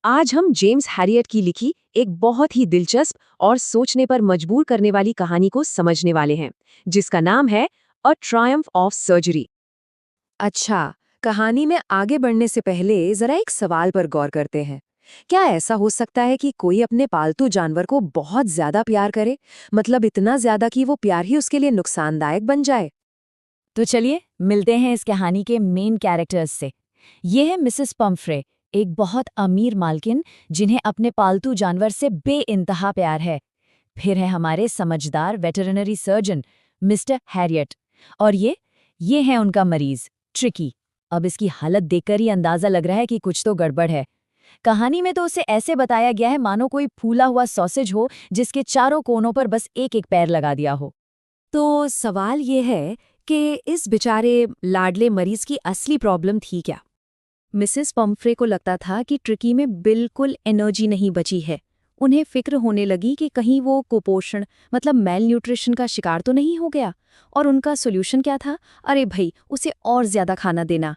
आज हम James Harriet की लिखी एक बहुत ही दिलचस्प और सोचने पर मजबूर करने वाली कहानी को समझने वाले हैं, जिसका नाम है अ ट्रायम्फ ऑफ सर्जरी। अच्छा, कहानी में आगे बढ़ने से पहले जरा एक सवाल पर गौर करते हैं। क्या ऐसा हो सकता है कि कोई अपने पालतू जानवर को बहुत ज्यादा प्यार करे, मतलब इतना ज्यादा कि वो प्यार ही उसके लिए नुकसानदायक बन जाए? तो चलिए मिलते हैं इस कहानी के मेन कैरेक्टर्स से। ये है मिसेस पम्फ्रे, एक बहुत अमीर मालकिन जिन्हें अपने पालतू जानवर से बेइंतहा प्यार है। फिर है हमारे समझदार वेटरनरी सर्जन मिस्टर हैरियट, और ये है उनका मरीज ट्रिकी। अब इसकी हालत देखकर ही अंदाजा लग रहा है कि कुछ तो गड़बड़ है। कहानी में तो उसे ऐसे बताया गया है मानो कोई फूला हुआ सॉसेज हो जिसके चारों कोनों पर बस एक एक पैर लगा दिया हो। तो सवाल ये है कि इस बेचारे लाडले मरीज की असली प्रॉब्लम थी क्या? मिसेस पम्फ्रे को लगता था कि ट्रिकी में बिल्कुल एनर्जी नहीं बची है। उन्हें फिक्र होने लगी कि कहीं वो कुपोषण मतलब मेल न्यूट्रिशन का शिकार तो नहीं हो गया। और उनका सोल्यूशन क्या था? अरे भाई, उसे और ज्यादा खाना देना।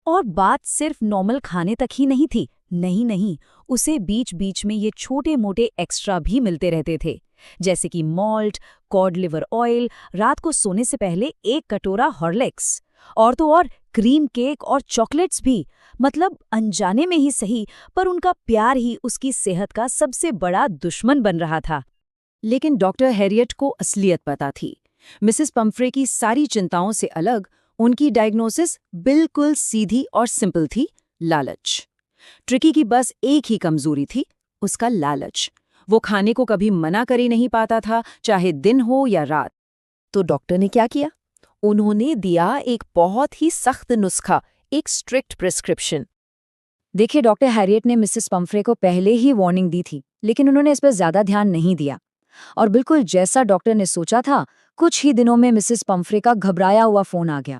और बात सिर्फ नॉर्मल खाने तक ही नहीं थी। नहीं नहीं, उसे बीच बीच में ये छोटे मोटे एक्स्ट्रा भी मिलते रहते थे, जैसे कि मॉल्ट, कॉड लिवर ऑयल, रात को सोने से पहले एक कटोरा हॉर्लिक्स, और तो और क्रीम केक और चॉकलेट्स भी। मतलब अनजाने में ही सही, पर उनका प्यार ही उसकी सेहत का सबसे बड़ा दुश्मन बन रहा था। लेकिन डॉक्टर हैरियट को असलियत पता थी। मिसेस पम्फ्रे की सारी चिंताओं से अलग उनकी डायग्नोसिस बिल्कुल सीधी और सिंपल थी, लालच। ट्रिकी की बस एक ही कमजोरी थी, उसका लालच। वो खाने को कभी मना कर ही नहीं पाता था, चाहे दिन हो या रात। तो डॉक्टर ने क्या किया? उन्होंने दिया एक बहुत ही सख्त नुस्खा, एक स्ट्रिक्ट प्रिस्क्रिप्शन। देखिए, डॉक्टर हैरियट ने मिसेस पम्फ्रे को पहले ही वार्निंग दी थी, लेकिन उन्होंने इस पर ज्यादा ध्यान नहीं दिया। और बिल्कुल जैसा डॉक्टर ने सोचा था, कुछ ही दिनों में मिसेस पम्फ्रे का घबराया हुआ फोन आ गया।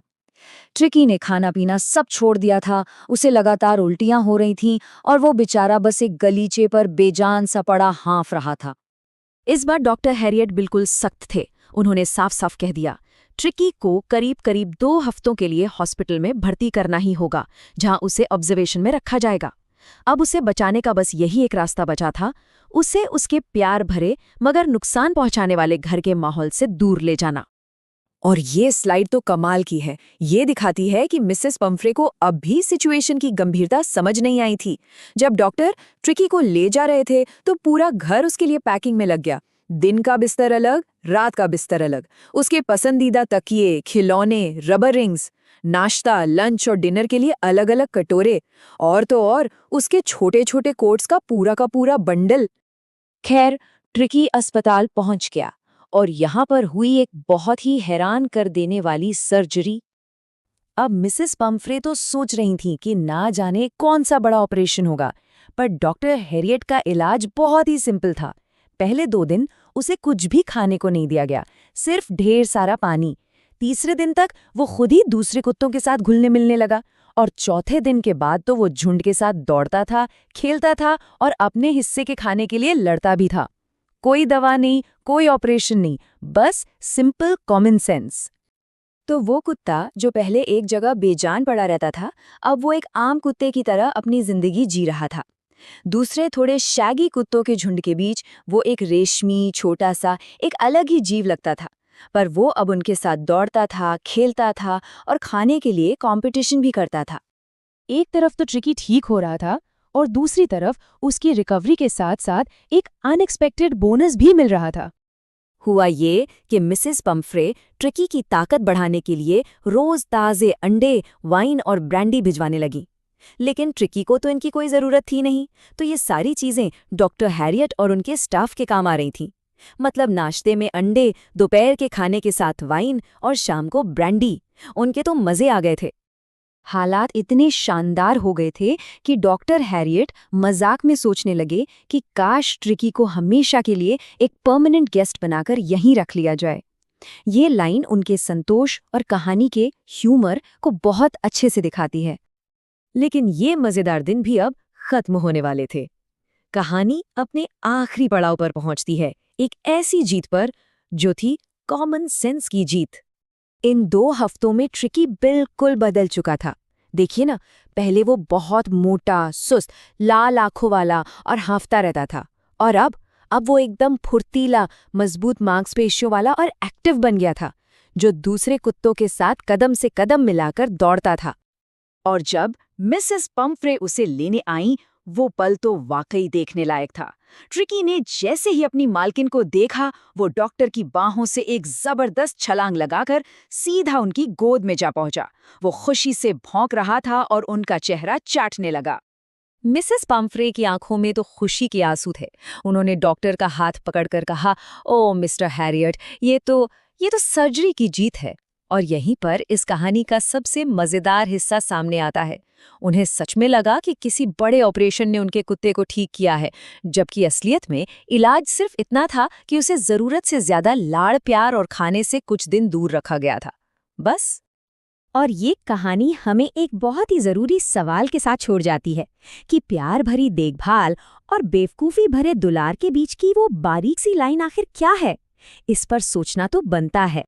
ट्रिकी ने खाना पीना सब छोड़ दिया था, उसे लगातार उल्टियां हो रही थीं और वो बेचारा बस एक गलीचे पर बेजान सा पड़ा हाँफ रहा था। इस बार डॉक्टर हैरियट बिल्कुल सख्त थे। उन्होंने साफ साफ कह दिया, ट्रिकी को करीब करीब 2 हफ्तों के लिए हॉस्पिटल में भर्ती करना ही होगा, जहां उसे ऑब्जर्वेशन में रखा जाएगा। अब उसे बचाने का बस यही एक रास्ता बचा था, उसे उसके प्यार भरे मगर नुकसान पहुंचाने वाले घर के माहौल से दूर ले जाना। और ये स्लाइड तो कमाल की है। ये दिखाती है कि मिसेस पम्फ्रे को अब भी सिचुएशन की गंभीरता समझ नहीं आई थी। जब डॉक्टर ट्रिकी को ले जा रहे थे तो पूरा घर उसके लिए पैकिंग में लग गया। दिन का बिस्तर अलग, रात का बिस्तर अलग, उसके पसंदीदा तकिए, खिलौने, रबर रिंग्स, नाश्ता, लंच और डिनर के लिए अलग अलग कटोरे, और तो और उसके छोटे छोटे कोट्स का पूरा बंडल। खैर, ट्रिकी अस्पताल पहुंच गया और यहाँ पर हुई एक बहुत ही हैरान कर देने वाली सर्जरी। अब मिसेस पम्फ्रे तो सोच रही थीं कि ना जाने कौन सा बड़ा ऑपरेशन होगा, पर डॉक्टर हैरियट का इलाज बहुत ही सिंपल था। पहले 2 दिन उसे कुछ भी खाने को नहीं दिया गया, सिर्फ ढेर सारा पानी। तीसरे दिन तक वो खुद ही दूसरे कुत्तों के साथ घुलने मिलने लगा, और चौथे दिन के बाद तो वो झुंड के साथ दौड़ता था, खेलता था और अपने हिस्से के खाने के लिए लड़ता भी था। कोई दवा नहीं, कोई ऑपरेशन नहीं, बस सिंपल कॉमन सेंस। तो वो कुत्ता जो पहले एक जगह बेजान पड़ा रहता था, अब वो एक आम कुत्ते की तरह अपनी जिंदगी जी रहा था। दूसरे थोड़े शैगी कुत्तों के झुंड के बीच वो एक रेशमी छोटा सा एक अलग ही जीव लगता था, पर वो अब उनके साथ दौड़ता था, खेलता था और खाने के लिए कंपटीशन भी करता था। एक तरफ तो ट्रिकी ठीक हो रहा था और दूसरी तरफ उसकी रिकवरी के साथ साथ एक अनएक्सपेक्टेड बोनस भी मिल रहा था। हुआ ये कि मिसेस पम्फ्रे ट्रिकी की ताकत बढ़ाने के लिए रोज ताजे अंडे, वाइन और ब्रांडी भिजवाने लगी। लेकिन ट्रिकी को तो इनकी कोई जरूरत थी नहीं, तो ये सारी चीजें डॉक्टर हैरियट और उनके स्टाफ के काम आ रही थीं। मतलब नाश्ते में अंडे, दोपहर के खाने के साथ वाइन और शाम को ब्रांडी। उनके तो मजे आ गए थे। हालात इतने शानदार हो गए थे कि डॉक्टर हैरियट मजाक में सोचने लगे कि काश ट्रिकी को हमेशा के लिए एक परमानेंट गेस्ट बनाकर यहीं रख लिया जाए। ये लाइन उनके संतोष और कहानी के ह्यूमर को बहुत अच्छे से दिखाती है। लेकिन ये मजेदार दिन भी अब खत्म होने वाले थे। कहानी अपने आखिरी पड़ाव पर पहुंचती है, एक ऐसी जीत पर जो थी कॉमन सेंस की जीत। इन 2 हफ्तों में ट्रिकी बिल्कुल बदल चुका था। देखिए ना, पहले वो बहुत मोटा, सुस्त, लाल आंखों वाला और हांफता रहता था, और अब वो एकदम फुर्तीला, मजबूत मांसपेशियों वाला और एक्टिव बन गया था, जो दूसरे कुत्तों के साथ कदम से कदम मिलाकर दौड़ता था। और जब मिसेस पम्फ्रे उसे लेने आईं, वो पल तो वाकई देखने लायक था। ट्रिकी ने जैसे ही अपनी मालकिन को देखा, वो डॉक्टर की बाहों से एक जबरदस्त छलांग लगाकर सीधा उनकी गोद में जा पहुंचा। वो खुशी से भौंक रहा था और उनका चेहरा चाटने लगा। मिसेस पम्फ्रे की आंखों में तो खुशी के आंसू थे। उन्होंने डॉक्टर का हाथ पकड़कर कहा, "ओ मिस्टर हैरियट, ये तो सर्जरी की जीत है।" और यहीं पर इस कहानी का सबसे मजेदार हिस्सा सामने आता है। उन्हें सच में लगा कि किसी बड़े ऑपरेशन ने उनके कुत्ते को ठीक किया है, जबकि असलियत में इलाज सिर्फ इतना था कि उसे जरूरत से ज्यादा लाड़ प्यार और खाने से कुछ दिन दूर रखा गया था, बस। और ये कहानी हमें एक बहुत ही जरूरी सवाल के साथ छोड़ जाती है कि प्यार भरी देखभाल और बेवकूफ़ी भरे दुलार के बीच की वो बारीक सी लाइन आखिर क्या है। इस पर सोचना तो बनता है।